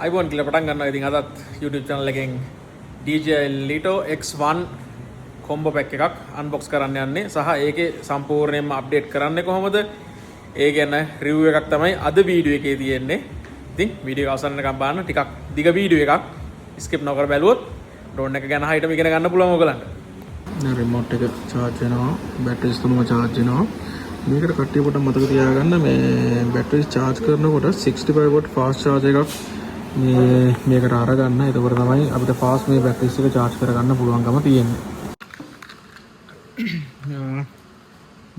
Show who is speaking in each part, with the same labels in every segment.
Speaker 1: iPhone කියලා පටන් ගන්නවා. ඉතින් අදත් YouTube channel එකෙන් DJI Lito X1 combo pack එකක් unbox කරන්න යන්නේ සහ ඒකේ සම්පූර්ණයෙන්ම අප්ඩේට් කරන්නේ කොහොමද? ඒ ගැන රිව්යු එකක් තමයි අද වීඩියෝ එකේ තියෙන්නේ. ඉතින් වීඩියෝ එක අවසන් වෙනකම් බලන්න. ටිකක් දිග වීඩියෝ එකක්. skip නොකර බැලුවොත් drone එක ගැන හරියටම ඉගෙන ගන්න පුළුවන් ඔයගලන්ට.
Speaker 2: දැන් රිමෝට් එක charge වෙනවා. බැටරිස් තුනම charge වෙනවා. මේකට කට්ටිය පොඩ්ඩක් මතක තියාගන්න මේ බැටරිස් charge කරනකොට 65 watt fast charge එකක් මේකට අරගන්න. එතකොට තමයි අපිට fast මේ බැටරිස් එක charge කරගන්න පුළුවන්කම තියෙන්නේ.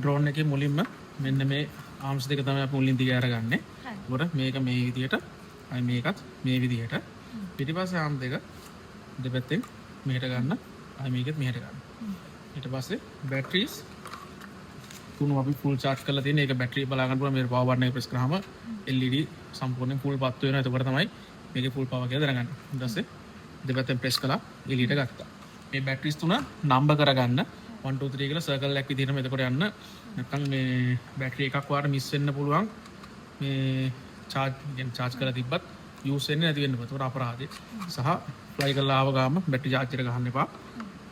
Speaker 2: drone එකේ මුලින්ම මෙන්න මේ arms දෙක තමයි අපි මුලින් දිග අරගන්නේ. එතකොට මේක මේ විදියට අයි මේකත් මේ විදියට පිටිපස්සේ arm දෙක දෙපැත්තෙන් මෙහෙට ගන්න. අයි මේකත් මෙහෙට ගන්න. ඊට පස්සේ බැටරිස් තුන අපි full charge කරලා තියෙන. ඒක බැටරිය බලා ගන්න පුළුවන්. මේ power button එක press කරාම LED සම්පූර්ණයෙන් full පත්තු වෙනවා. එතකොට තමයි මේකේ full power කියලා දැනගන්න. ඊට පස්සේ දෙපැත්තෙන් press කළා LED එක ගත්තා. මේ බැටරිස් තුන number කරගන්න 1 2 3 කියලා circle එකක් විදිහටම එතකොට යන්න. නැත්නම් මේ බැටරි එකක් වාර මිස් වෙන්න පුළුවන්. මේ charge කරලා තිබ්බත් use වෙන්නේ නැති වෙන්න පුළුවන්. ඒකට අපරාධේ. සහ fly කරලා ආව ගාම බැටරි charge එක ගහන්න එපා.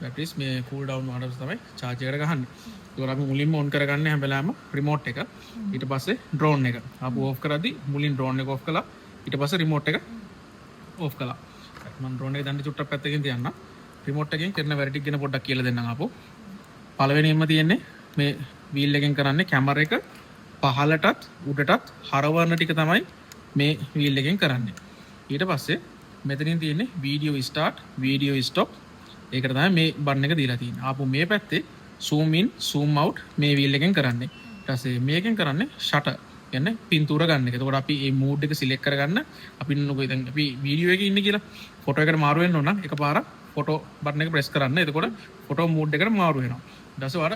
Speaker 2: බැටරිස් මේ cool down වුණාට තමයි charge එකට ගහන්නේ. ඒකට අපි මුලින්ම on කරගන්නේ හැම වෙලාවෙම remote එක. ඊට පස්සේ drone එක. ආපු off කරද්දි මුලින් drone එක off කළා. ඊට පස්සේ remote එක off කළා. මම drone එක දැන් චුට්ටක් පැත්තකින් තියන්න. remote එකෙන් කරන වැඩ ටික ගැන පොඩ්ඩක් කියලා දෙන්නම් ආපු. පළවෙනියෙන්ම තියෙන්නේ මේ wheel එකෙන් කරන්නේ camera එක පහළටත් උඩටත් හරවන්න ටික තමයි මේ wheel එකෙන් කරන්නේ. ඊට පස්සේ මෙතනින් තියෙන්නේ video start, video stop. ඒකට තමයි මේ බටන් එක දීලා තියෙන්නේ. ආපු මේ පැත්තේ zoom in, zoom out මේ wheel එකෙන් කරන්නේ. ඊට පස්සේ මේකෙන් කරන්නේ shutter. කියන්නේ පින්තූර ගන්න එක. එතකොට අපි මේ mood එක select කරගන්න අපි ඉන්නකො දැන් අපි වීඩියෝ එකේ ඉන්නේ කියලා ෆොටෝ එකට මාරු වෙන්න ඕන නම් එකපාරක් ෆොටෝ බටන් එක press කරන්න. එතකොට ෆොටෝ mood එකට මාරු වෙනවා. ඊට පස්සේ වර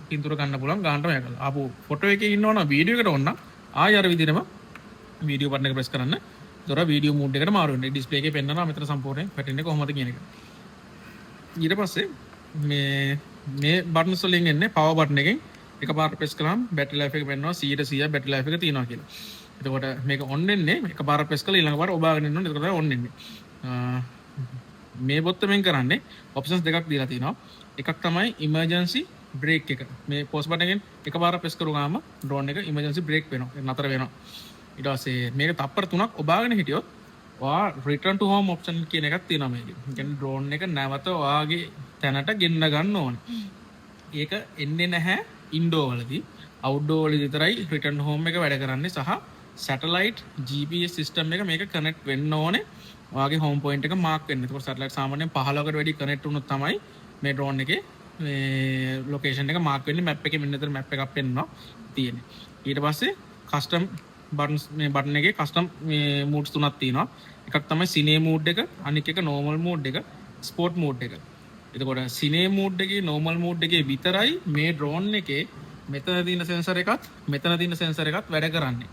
Speaker 2: පින්තූර ගන්න පුළුවන් ගන්නටම යකලා. ආපු ෆොටෝ එකේ ඉන්නවනම් වීඩියෝ එකට ඕන නම් ආය අර විදිහටම වීඩියෝ බටන් එක press කරන්න. එතකොට වීඩියෝ mood එකට මාරු වෙනවා. ඩිස්ප්ලේ එකේ පෙන්නනවා මෙතන සම්පූර්ණයෙන් පැටර්න් එක කොහොමද කියන එක. ඊට පස්සේ මේ බටන්ස් වලින් එන්නේ power button එකෙන් එකපාරට press කළාම battery life එක පෙන්නනවා 100% battery life එක තියෙනවා කියලා. එතකොට මේක on වෙන්නේ එකපාරට press කළා ඊළඟ පාර ඔබාගෙන ඉන්න ඕනේ. එතකොට තමයි on වෙන්නේ. මේ බොත්තමෙන් කරන්නේ options දෙකක් දීලා තිනවා. එකක් තමයි emergency brake එක. මේ pause button එකෙන් එකපාරට press කරුවාම drone එක emergency brake වෙනවා. නතර වෙනවා. ඊට පස්සේ මේක තප්පර 3ක් ඔබාගෙන හිටියොත් ඔයා return to home option කියන එකක් තියෙනවා මේකේ. ඒ කියන්නේ drone එක නැවත ඔයාගේ තැනට ගෙන්න ගන්න ඕනේ. ඒක එන්නේ නැහැ ඉන්ඩෝර් වලදී. අවුට්ඩෝර් වලදී විතරයි return home එක වැඩ කරන්නේ සහ satellite GPS system එක මේක connect වෙන්න ඕනේ. ඔයාගේ home point එක mark වෙන්න. ඒකෝර satellite සාමාන්‍යයෙන් 15කට වැඩි connect වුණොත් තමයි මේ drone එකේ මේ location එක mark වෙන්නේ. map එකේ මෙන්න මෙතන map එකක් පෙන්නනවා තියෙන්නේ. ඊට පස්සේ custom buttons මේ button එකේ custom මේ moods තුනක් තියෙනවා. එකක් තමයි cine mode එක, අනික එක normal mode එක, sport mode එක. එතකොට cine mode එකේ normal mode එකේ විතරයි මේ drone එකේ මෙතන තියෙන sensor එකත් මෙතන තියෙන sensor එකත් වැඩ කරන්නේ.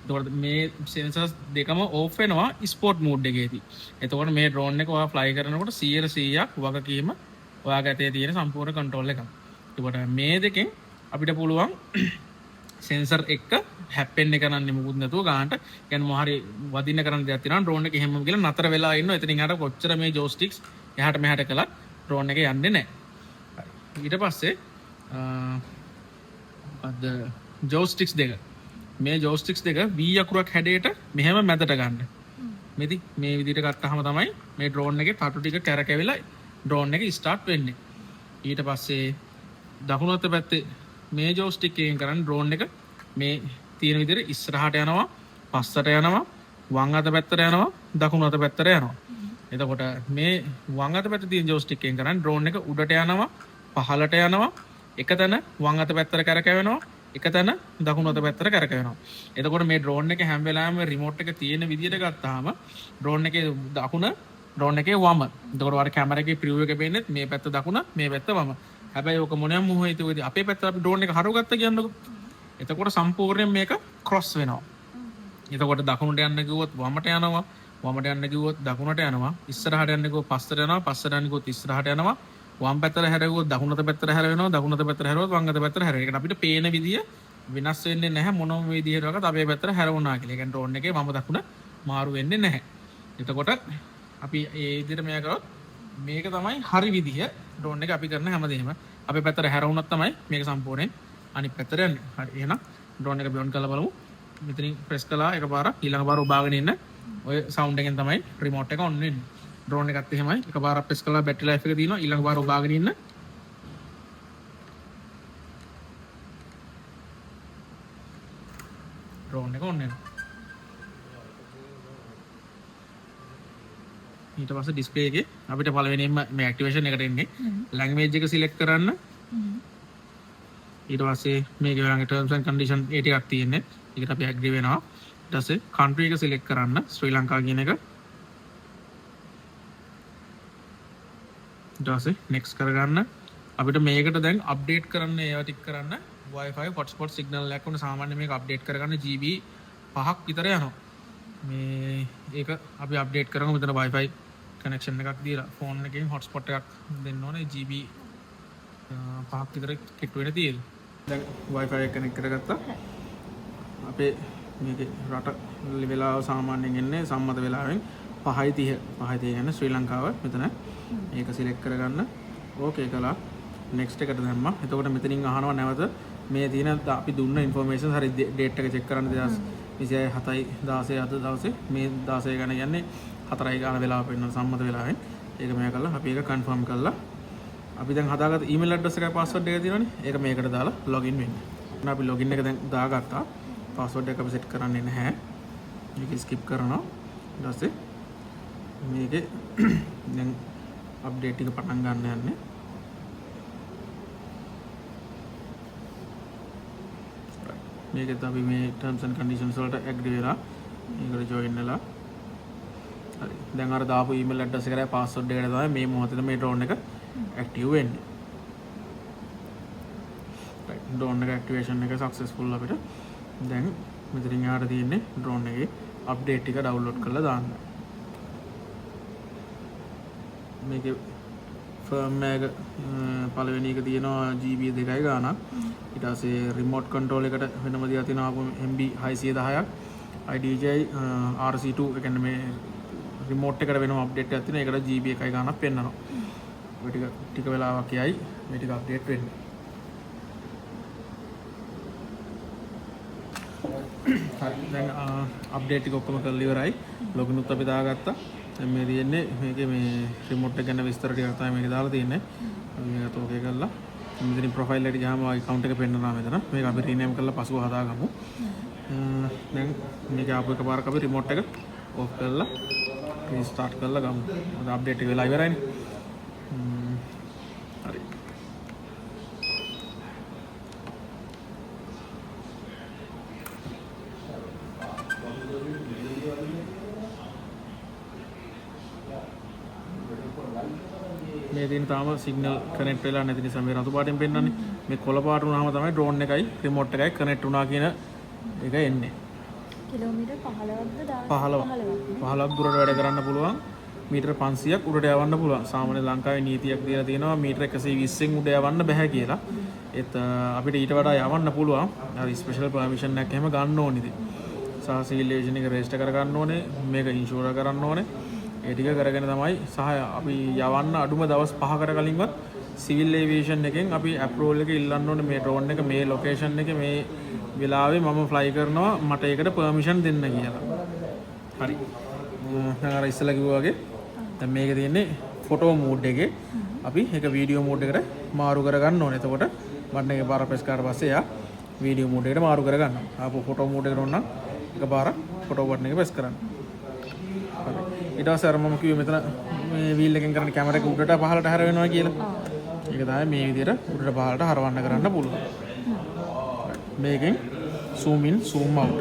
Speaker 2: එතකොට මේ sensors දෙකම off වෙනවා sport mode එකේදී. එතකොට මේ drone එක ඔයා fly කරනකොට 100%ක් වගකීම ඔයාගේ අතේ තියෙන සම්පූර්ණ control එකක්. එතකොට මේ දෙකෙන් අපිට පුළුවන් sensor එක හැප්පෙන්න කරන්නේ මොකුත් නැතුව ගන්නට يعني මොහරි වදින්න කරන්න දෙයක් තියෙනවා drone එක එහෙමම කියලා නතර වෙලා ඉන්නවා. එතනින් අර කොච්චර මේ joysticks එහාට මෙහාට කළත් drone එක යන්නේ නැහැ. ඊට පස්සේ අද joysticks දෙක මේ joysticks දෙක V අකුරක් හැඩයට මෙහෙම මැදට ගන්න. මෙදි මේ විදිහට ගත්තාම තමයි මේ drone එකේ තටු ටික කැරකෙවිලා drone එක start වෙන්නේ. ඊට පස්සේ දකුණු අත පැත්තේ මේ joystick එකෙන් කරන්නේ drone එක මේ තියෙන විදිහට ඉස්සරහට යනවා, පස්සට යනවා, වම් අත පැත්තට යනවා, දකුණු අත පැත්තට යනවා. එතකොට මේ වම් අත පැත්තේ තියෙන joystick එකෙන් කරන්නේ drone එක උඩට යනවා, පහළට යනවා, එක තැන වම් අත පැත්තට කරකැවෙනවා, එක තැන දකුණු අත පැත්තට කරකැවෙනවා. එතකොට මේ drone එක හැම වෙලාවෙම remote එක තියෙන විදිහට ගත්තාම drone එකේ දකුණ, drone එකේ වම. එතකොට ඔයාලා කැමරා එකේ preview එක පේන්නේ මේ පැත්ත දකුණ, මේ පැත්ත වම. හැබැයි ඔක මොනියම් මොහොතේදී අපේ පැත්ත අපි drone එක හරවගත්ත කියන්නකො. එතකොට සම්පූර්ණයෙන් මේක cross වෙනවා. එතකොට දකුණට යන්න කිව්වොත් වමට යනවා, වමට යන්න කිව්වොත් දකුණට යනවා, ඉස්සරහට යන්න කිව්වොත් පස්සට යනවා, පස්සට යන්න කිව්වොත් ඉස්සරහට යනවා, වම් පැත්තට හැරෙව්වොත් දකුණට පැත්තට හැරෙනවා, දකුණට පැත්තට හැරෙව්වොත් වම් අත පැත්තට හැරෙනවා. ඒකට අපිට පේන විදිය වෙනස් වෙන්නේ නැහැ මොනම විදියකටවත් අපේ පැත්තට හැරවුණා කියලා. ඒ කියන්නේ drone එකේ වම දකුණ මාරු වෙන්නේ නැහැ. එතකොට අපි ඒ විදිහට මෙයා කරොත් මේක තමයි හරි විදිහ ඩ්‍රෝන් එක අපි කරන හැමදේම අපේ පැත්තට හැරවුණොත් තමයි මේක සම්පූර්ණයෙන් අනිත් පැත්තට යන්නේ. හරි එහෙනම් ඩ්‍රෝන් එක බියොන්ඩ් කරලා බලමු. මෙතනින් ප්‍රෙස් කළා එකපාරක් ඊළඟ පාර ඔබාගෙන ඉන්න ඔය සවුන්ඩ් එකෙන් තමයි රිමෝට් එක ඔන් වෙන්නේ. ඩ්‍රෝන් එකත් එහෙමයි එකපාරක් ප්‍රෙස් කළා බැටරි ලයිෆ් එක තියෙනවා ඊළඟ පාර ඔබාගෙන ඉන්න ඩ්‍රෝන් එක ඔන් වෙනවා. ඊට පස්සේ ඩිස්ප්ලේ එකේ අපිට පළවෙනියෙන්ම මේ ඇක්ටිවේෂන් එකට එන්නේ ලැන්ග්වේජ් එක සිලෙක්ට් කරන්න. ඊට පස්සේ මේකේ ළඟ ටර්ම්ස් ඇන්ඩ් කන්ඩිෂන් ඒ ටිකක් තියෙන්නේ. ඒකට අපි ඇග්‍රී වෙනවා. ඊට පස්සේ කන්ට්‍රි එක සිලෙක්ට් කරන්න ශ්‍රී ලංකා කියන එක. ඊට පස්සේ නෙක්ස්ට් කරගන්න. අපිට මේකට දැන් අප්ඩේට් කරන්න ඒවා ටික කරන්න Wi-Fi hotspot signal එකක් උන සාමාන්‍ය මේක අප්ඩේට් කරගන්න GB 5ක් විතර යනවා. මේ ඒක අපි අප්ඩේට් කරමු. මෙතන Wi-Fi කනෙක්ෂන් එකක් දීලා ෆෝන් එකෙන් හොට්ස්පොට් එකක් දෙන්න ඕනේ GB 5ක් විතර කිට් වෙන තියෙන්නේ. දැන් Wi-Fi එක කනෙක්ට් කරගත්තා. අපේ මේකේ රට වෙලාව සාමාන්‍යයෙන් එන්නේ සම්මත වෙලාවෙන් 5:30 කියන්නේ ශ්‍රී ලංකාව මෙතන. මේක සිලෙක්ට් කරගන්න. ඕකේ කළා. නෙක්ස්ට් එකට දැම්මා. එතකොට මෙතනින් අහනවා නැවත මේ තියෙන අපි දුන්න ඉන්ෆෝමේෂන් හරි ඩේට් එක චෙක් කරන්න 2027/16 අද දවසේ මේ 16 ගණන් යන්නේ 4යි ගාන වෙලාව වෙනවා සම්මත වෙලාවෙන්. ඒක මෙයා කළා. අපි ඒක කන්ෆර්ම් කළා. අපි දැන් හදාගත්ත ඊමේල් ඇඩ්‍රස් එකයි පාස්වර්ඩ් එක තියෙනවනේ. ඒක මේකට දාලා ලොගින් වෙන්න. දැන් අපි ලොගින් එක දැන් දාගත්තා. පාස්වර්ඩ් එක අපි සෙට් කරන්නේ නැහැ. මේක ස්කිප් කරනවා. ඊට පස්සේ මේකේ දැන් අප්ඩේට් එක පටන් ගන්න යන්නේ. මේකත් අපි මේ ටර්ම්ස් ඇන්ඩ් කන්ඩිෂන්ස් වලට ඇග්‍රී වෙලා මේකට ජොයින් වෙලා හරි දැන් අර දාපු ඊමේල් ඇඩ්‍රස් එකයි පාස්වර්ඩ් එකට තමයි මේ මොහොතේ මේ ඩ්‍රෝන් එක ඇක්ටිව් වෙන්නේ. රයිට් ඩ්‍රෝන් එක ඇක්ටිවේෂන් එක සක්සස්ෆුල් අපිට. දැන් මෙතනින් යාට තියෙන්නේ ඩ්‍රෝන් එකේ අප්ඩේට් ටික ඩවුන්ලෝඩ් කරලා දාන්න. මේකේ ෆර්ම්වැර් එක පළවෙනි එක තියෙනවා GB 2 ගානක්. ඊට පස්සේ රිමෝට් කන්ට්‍රෝල් එකට වෙනම දිලා තියෙනවා MB 610ක්. IDJI RC2 ඒ කියන්නේ මේ රිමෝට් එකට වෙනම අප්ඩේට් එකක් තියෙනවා. ඒකට GB 1 ගානක් පෙන්නනවා. ඔය ටික වෙලාවක් යයි මේ ටික අප්ඩේට් වෙන්නේ. හරි දැන් අප්ඩේට් ටික ඔක්කොම කරලා ඉවරයි. ලොගින් උත් අපි දාගත්තා. දැන් මේ තියෙන්නේ මේකේ මේ රිමෝට් එක ගැන විස්තර ටිකක් තමයි මේක දාලා තියෙන්නේ. අපි මේකට ඕකේ කරලා මෙතනින් ප්‍රොෆයිල් එකට ගියාම account එක පෙන්නනවා මෙතන. මේක අපි රීනේම් කරලා පසුව හදාගමු. දැන් මේක ආපු එකපාරක් අපි රිමෝට් එක ඔෆ් කරලා රීස්ටාර්ට් කරලා ගමු. මොකද අප්ඩේට් එක වෙලා ඉවරයිනේ. හරි. මේ දින තාම සිග්නල් කනෙක්ට් වෙලා නැති නිසා මේ රතු පාටින් පෙන්නන්නේ. මේ කොළ පාට වුණාම තමයි ඩ්‍රෝන් එකයි රිමෝට් එකයි කනෙක්ට් වුණා කියන එක එන්නේ.
Speaker 3: කිලෝමීටර්
Speaker 2: 15ක් දුරට වැඩ කරන්න පුළුවන්. මීටර 500ක් උඩට යවන්න පුළුවන්. සාමාන්‍ය ලංකාවේ නීතියක් දීලා තියෙනවා මීටර 120න් උඩ යවන්න බෑ කියලා. ඒත් අපිට ඊට වඩා යවන්න පුළුවන්. අර ස්පෙෂල් පර්මිෂන් එකක් එහෙම ගන්න ඕනේ ඉතින්. සහ සිවිල් ඒවියේෂන් එක රෙජිස්ටර් කර ගන්න ඕනේ. මේක ඉන්ෂුර් කරන්න ඕනේ. ඒ ටික කරගෙන තමයි සහ අපි යවන්න අඩුම දවස් 5කට කලින්වත් සිවිල් ඒවියේෂන් එකෙන් අපි අප්‍රූවල් එක ඉල්ලන්න ඕනේ මේ ඩ්‍රෝන් එක මේ ලොකේෂන් එකේ මේ වෙලාවේ මම ෆ්ලයි කරනවා මට ඒකට පර්මිෂන් දෙන්න කියලා. හරි. දැන් අර ඉස්සෙල්ලා කිව්වා වගේ දැන් මේක තියෙන්නේ ෆොටෝ මෝඩ් එකේ අපි ඒක වීඩියෝ මෝඩ් එකට මාරු කරගන්න ඕනේ. එතකොට බටන් එක පාර ප්‍රෙස් කරලා පස්සේ යා වීඩියෝ මෝඩ් එකට මාරු කරගන්නවා. ආපහු ෆොටෝ මෝඩ් එකට ඕන නම් එක පාර ෆොටෝ බටන් එක ප්‍රෙස් කරන්න. හරි. ඊට පස්සේ අර මම කිව්වේ මෙතන මේ වීල් එකෙන් කරන්නේ කැමරා එක උඩට පහළට හැර වෙනවා කියලා. ඒක තමයි මේ විදිහට උඩට පහළට හරවන්න කරන්න පුළුවන්. මේකෙන් zoom in zoom out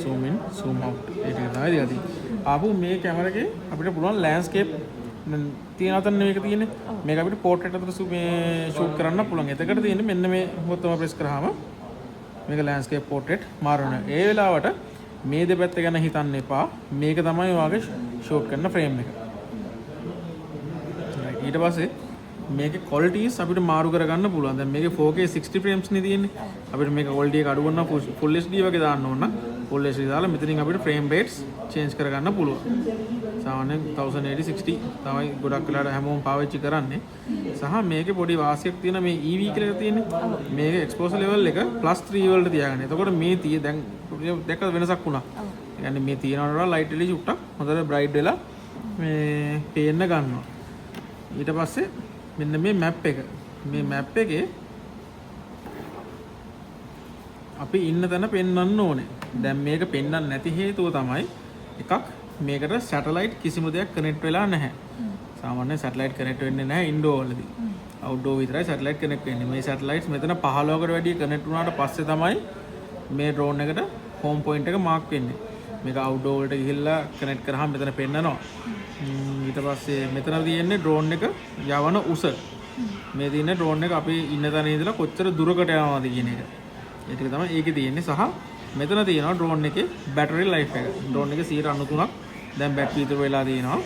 Speaker 2: zoom in zoom out ඒක තමයි දියදී. ආපහු මේ කැමරා එකේ අපිට පුළුවන් ලෑන්ඩ්ස්කේප් තියෙන අතන මේක තියෙන්නේ. මේක අපිට පෝර්ට්‍රේට් අතට මේ ෂූට් කරන්න පුළුවන්. එතකොට තියෙන්නේ මෙන්න මේ මොකටම ප්‍රෙස් කරාම මේක ලෑන්ඩ්ස්කේප් පෝර්ට්‍රේට් මාරනවා. ඒ වෙලාවට මේ දෙපැත්ත ගැන හිතන්න එපා. මේක තමයි ඔයාගේ ෂූට් කරන ෆ්‍රේම් එක. ඊට පස්සේ මේකේ qualities අපිට මාරු කරගන්න පුළුවන්. දැන් මේකේ 4K 60 frames නේ තියෙන්නේ. අපිට මේක quality එක අඩු කරනවා full HD වගේ දාන්න ඕන නම්
Speaker 1: full HD දාලා මෙතනින් අපිට frame rates change කරගන්න පුළුවන්. සාමාන්‍යයෙන් 1080 60 තමයි ගොඩක් වෙලාවට හැමෝම පාවිච්චි කරන්නේ. සහ මේකේ පොඩි වාසියක් තියෙන මේ EV කියලා තියෙන්නේ. මේක exposure level එක +3 වලට තියාගන්න. එතකොට මේ දැන් දෙක වෙනසක් වුණා. ඒ කියන්නේ මේ තියනවට වඩා light LED චුට්ටක් හොඳට bright වෙලා මේ පේන්න ගන්නවා. ඊට පස්සේ මෙන්න මේ map එක. මේ map එකේ අපි ඉන්න තැන පෙන්වන්න ඕනේ. දැන් මේක පෙන්වන්න නැති හේතුව තමයි එකක් මේකට සැටලයිට් කිසිම දෙයක් කනෙක්ට් වෙලා නැහැ. සාමාන්‍යයෙන් සැටලයිට් කනෙක්ට් වෙන්නේ නැහැ ඉන්ඩෝර් වලදී. අවුට්ඩෝර් විතරයි සැටලයිට් කනෙක්ට් වෙන්නේ. මේ සැටලයිට්ස් මෙතන 15කට වැඩි කනෙක්ට් වුණාට පස්සේ තමයි මේ ඩ්‍රෝන් එකට හෝම් පොයින්ට් එක මාක් වෙන්නේ. මේක අවුට්ඩෝර් වලට ගිහිල්ලා කනෙක්ට් කරාම මෙතන පෙන්නනවා. ඊට පස්සේ මෙතන තියෙන්නේ ඩ්‍රෝන් එක යවන උස. මේ තියෙන්නේ ඩ්‍රෝන් එක අපි ඉන්න තැන ඉඳලා කොච්චර දුරකට යනවාද කියන එක. ඒක තමයි ඒකේ තියෙන්නේ. සහ මෙතන තියෙනවා ඩ්‍රෝන් එකේ බැටරි ලයිෆ් එක. ඩ්‍රෝන් එකේ 93ක් දැන් බැටරි ඉතුරු වෙලා තියෙනවා.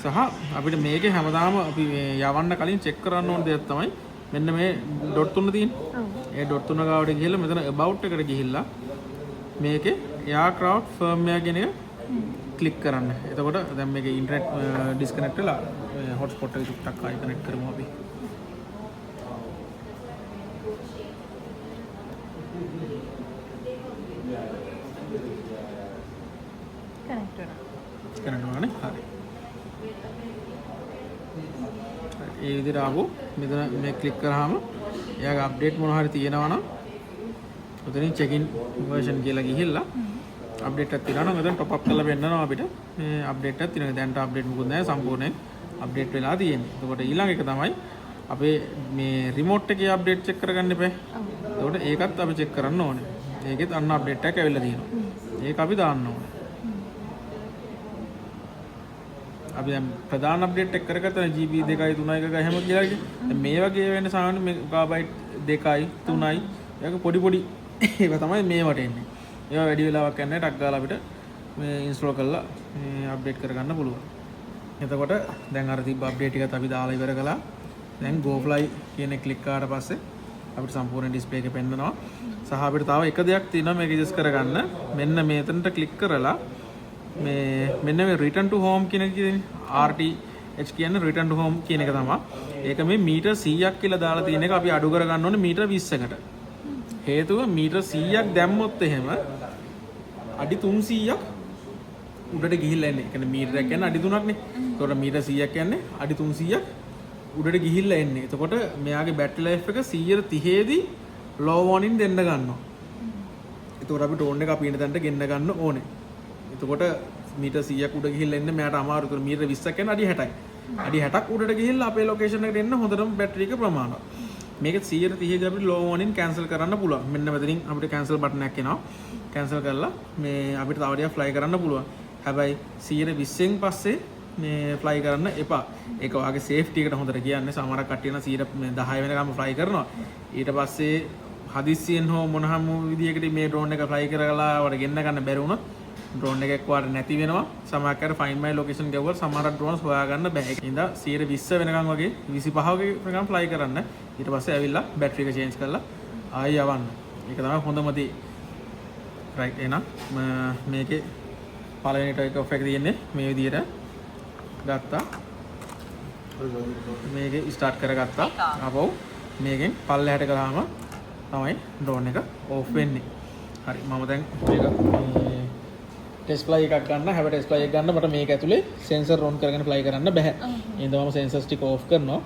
Speaker 1: සහ අපිට මේකේ හැමදාම අපි යවන්න කලින් චෙක් කරන්න ඕන දෙයක් තමයි මෙන්න මේ ඩොට් තුන තියෙන්නේ. ඒ ඩොට් තුන ගාවට ගිහිල්ලා මෙතන about එකට ගිහිල්ලා මේකේ aircraft firmware කියන එක ක්ලික් කරන්න. එතකොට දැන් මේකේ ඉන්ටර්නෙට් ඩිස්කනෙක්ට් වෙලා හොට්ස්පොට් එක ටිකක් ආයි කනෙක්ට් කරමු අපි. කරනවානේ. හරි. ඒ විදිහට ආවෝ මෙතන මේ ක්ලික් කරාම එයාගේ අප්ඩේට් මොනවා හරි තියෙනවා නම් උතනින් චෙක් ඉන් version කියලා ගිහිල්ලා අප්ඩේට් එකක් තියෙනවා නම් මෙතන টොප් අප් කරලා පෙන්නනවා අපිට මේ අප්ඩේට් එකක් තියෙනවා. දැන්ට අප්ඩේට් මොකුත් නැහැ සම්පූර්ණයෙන් අප්ඩේට් වෙලා තියෙන්නේ. එතකොට ඊළඟ එක තමයි අපේ මේ රිමෝට් එකේ අප්ඩේට් චෙක් කරගන්න එපා. එතකොට ඒකත් අපි චෙක් කරන්න ඕනේ. ඒකෙත් අන්න අප්ඩේට් එකක් ඇවිල්ලා තියෙනවා. ඒක අපි දාන්න ඕනේ. අපි දැන් ප්‍රධාන අප්ඩේට් එක කරගත්තා GB 2.3 එකක එහෙම කියලා කිව්වේ. දැන් මේ වගේ වෙන සාමාන්‍ය මෙගාබයිට් 2යි 3යි ඒක පොඩි පොඩි ඒවා තමයි මේවට එන්නේ. ඒවා වැඩි වෙලාවක් යන්නේ ටක් ගාලා අපිට මේ ඉන්ස්ටෝල් කරලා මේ අප්ඩේට් කරගන්න පුළුවන්. එතකොට දැන් අර තිබ්බ අප්ඩේට් එකත් අපි දාලා ඉවර කළා. දැන් go fly කියන එක ක්ලික් කරාට පස්සේ අපිට සම්පූර්ණ ඩිස්ප්ලේ එක පෙන්නනවා. සහ අපිට තව එක දෙයක් තියෙනවා මේක ඇඩ්ජස්ට් කරගන්න. මෙන්න මේතනට ක්ලික් කරලා මෙන්න මේ return to home කියන එක කියන්නේ RTH කියන්නේ return to home කියන එක තමයි. ඒක මේ මීටර් 100ක් කියලා දාලා තියෙන එක අපි අඩු කරගන්න ඕනේ මීටර් 20කට. හේතුව මීටර් 100ක් දැම්මොත් එහෙම අඩි 300ක් උඩට ගිහිල්ලා එන්නේ. ඒ කියන්නේ මීටරයක් කියන්නේ අඩි 3ක්නේ. ඒතකොට මීටර් 100ක් කියන්නේ අඩි 300ක් උඩට ගිහිල්ලා එන්නේ. එතකොට මෙයාගේ බැටරි ලයිෆ් එක 130 දී low warning දෙන්න ගන්නවා. එතකොට අපි ඩ්‍රෝන් එක අපි ඉන්න තැනට ගෙන්න ගන්න ඕනේ. එතකොට මීටර් 100ක් උඩ ගිහිල්ලා එන්න මෙයාට අමාරු. ඒතකොට මීටර් 20ක් කියන්නේ අඩි 60යි. අඩි 60ක් උඩට ගිහිල්ලා අපේ ලොකේෂන් එකට එන්න හොඳටම බැටරි එක ප්‍රමාණවත්. මේක 130 දී අපිට low warning cancel කරන්න පුළුවන්. මෙන්න මෙතනින් අපිට cancel button එකක් එනවා. cancel කරලා මේ අපිට තව ටිකක් fly කරන්න පුළුවන්. හැබැයි 120න් පස්සේ මේ fly කරන්න එපා. ඒක ඔයාගේ safety එකට හොඳට කියන්නේ. සමහරක් කට්ටිය නම් 10 වෙනකම් fly කරනවා. ඊට පස්සේ හදිස්සියෙන් හෝ මොන හැම විදියකට මේ drone එක fly කරලා වට ගෙන්න ගන්න බැරි වුණොත් drone එක එක්කවට නැති වෙනවා. සමහරකට find my location ගවුවොත් සමහර drones හොයාගන්න බෑ. ඒකින්ද 120 වෙනකම් වගේ 25 වෙනකම් fly කරන්න. ඊට පස්සේ ඇවිල්ලා බැටරි එක change කරලා ආයෙ යවන්න. ඒක තමයි හොඳම දේ. right එහෙනම් මේකේ පළවෙනි ටයික් ඔෆ් එක තියෙන්නේ මේ විදියට ගත්තා. මේකේ ස්ටාර්ට් කරගත්තා. ආපහු මේකෙන් පල්ලෙහාට ගලහම තමයි drone එක off වෙන්නේ. හරි මම දැන් මේක ටෙස්ට් ෆ්ලයි එකක් ගන්න. හැබැයි ටෙස්ට් ෆ්ලයි එක ගන්න මට මේක ඇතුලේ සෙන්සර් ඔන් කරගෙන ෆ්ලයි කරන්න බෑ. එහෙනම් මම සෙන්සර්ස් ටික ඕෆ් කරනවා.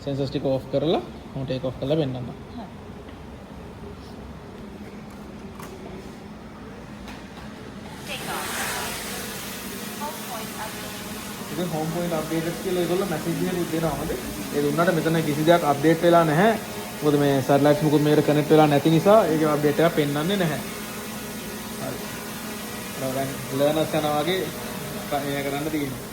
Speaker 1: සෙන්සර්ස් ටික ඕෆ් කරලා මම ටේක් ඔෆ් කරලා පෙන්නන්නම්. ඉතින් හෝම් පොයින්ට් අප්ඩේටඩ් කියලා ඒගොල්ලෝ මැසේජ් එකක් දෙනවාද? ඒ දුන්නාට මෙතන කිසි දෙයක් අප්ඩේට් වෙලා නැහැ. මොකද මේ සැටලයිට්ස් මුකුත් මේකට කනෙක්ට් වෙලා නැති නිසා ඒකේ අප්ඩේට් එකක් පෙන්වන්නේ නැහැ. හරි. දැන් ලර්නර්ස් යනවා වගේ මේ කරන්න තියෙනවා.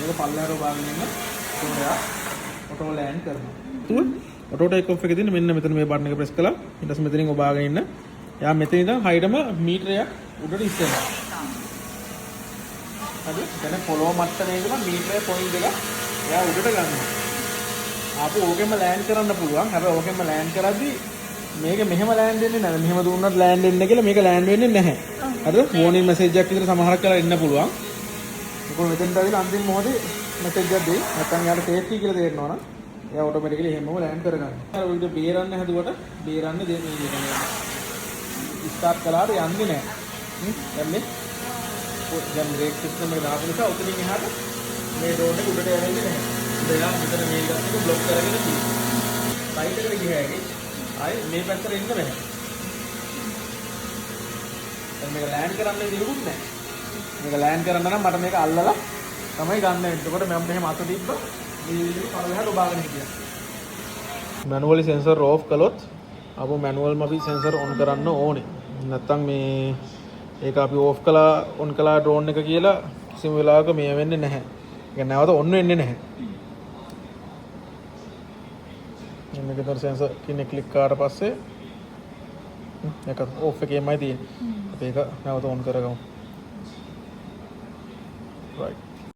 Speaker 1: මේක පල්ලෙහාට ඔබාගෙන ඉන්න ඩ්‍රෝනයා ඔටෝ ලෑන්ඩ් කරනවා. ඔටෝ ටේක් ඔෆ් එකේ තියෙන මෙන්න මෙතන මේ බටන් එක ප්‍රෙස් කළා. ඊට පස්සේ මෙතනින් ඔබාගෙන ඉන්න. එයා මෙතන ඉඳන් හයිටම මීටරයක් උඩට ඉස්සෙනවා. හරි? දැන් පොළොව මට්ටමේ ඉඳලා මීටරේ පොයින්ට් එක එයා උඩට ගන්නවා. ආපහු ඕකෙම ලෑන්ඩ් කරන්න පුළුවන්. හැබැයි ඕකෙම ලෑන්ඩ් කරද්දී මේක මෙහෙම ලෑන්ඩ් වෙන්නේ නැහැ. මෙහෙම දුන්නත් ලෑන්ඩ් වෙන්නේ කියලා මේක ලෑන්ඩ් වෙන්නේ නැහැ. හරිද? වෝනින් මැසේජ් එකක් විතර සමහරක් වෙලා එන්න පුළුවන්. මොකද මෙතෙන්ට ඇවිල්ලා අන්තිම මොහොතේ මැසේජ් එකක් දෙයි. නැත්නම් යාට සේෆ්ටි කියලා තේරෙනවා නම් එයා ඔටෝමැටිකලි එහෙමම ලෑන්ඩ් කරගන්නවා. අර ඔය විදිහට බේරන්න හැදුවට බේරන්නේ මේ විදිහට. ස්ටාර්ට් කළාට යන්නේ නැහැ. දැන් මේ දැන් බ්‍රේක් සිස්ටම් එක දාපු නිසා උතනින් එහාට මේ ඩෝන් එක උඩට යන්නේ නැහැ. ඉතින් මෙතන මේ ගස් එක બ્લોක් කරගෙන තියෙනවා. රයිට් එකට ගියාගේ ආයේ මේ පැත්තට එන්න බෑ. දැන් මේක ලෑන්ඩ් කරන්න විදිහකුත් නැහැ. මේක ලෑන්ඩ් කරන්න නම් මට මේක අල්ලලා තමයි ගන්න වෙන්නේ. එතකොට මම මෙහෙම අත තිබ්බ මේ විදිහට පළලෙහාට ඔබාගෙන හිටියා. මැනුවලි සෙන්සර් ඕෆ් කළොත් අපෝ මැනුවල්ම අපි සෙන්සර් ඔන් කරන්න ඕනේ. නැත්තම් මේ ඒක අපි ඕෆ් කළා ඔන් කළා ඩ්‍රෝන් එක කියලා කිසිම වෙලාවක මේ වෙන්නේ නැහැ. ඒක නැවත ඔන් වෙන්නේ නැහැ. මේක විතර සෙන්සර් කෙනෙක් ක්ලික් කරාට පස්සේ ඒක ඕෆ් එකේමයි තියෙන්නේ. අපි ඒක නැවත ඔන් කරගමු. right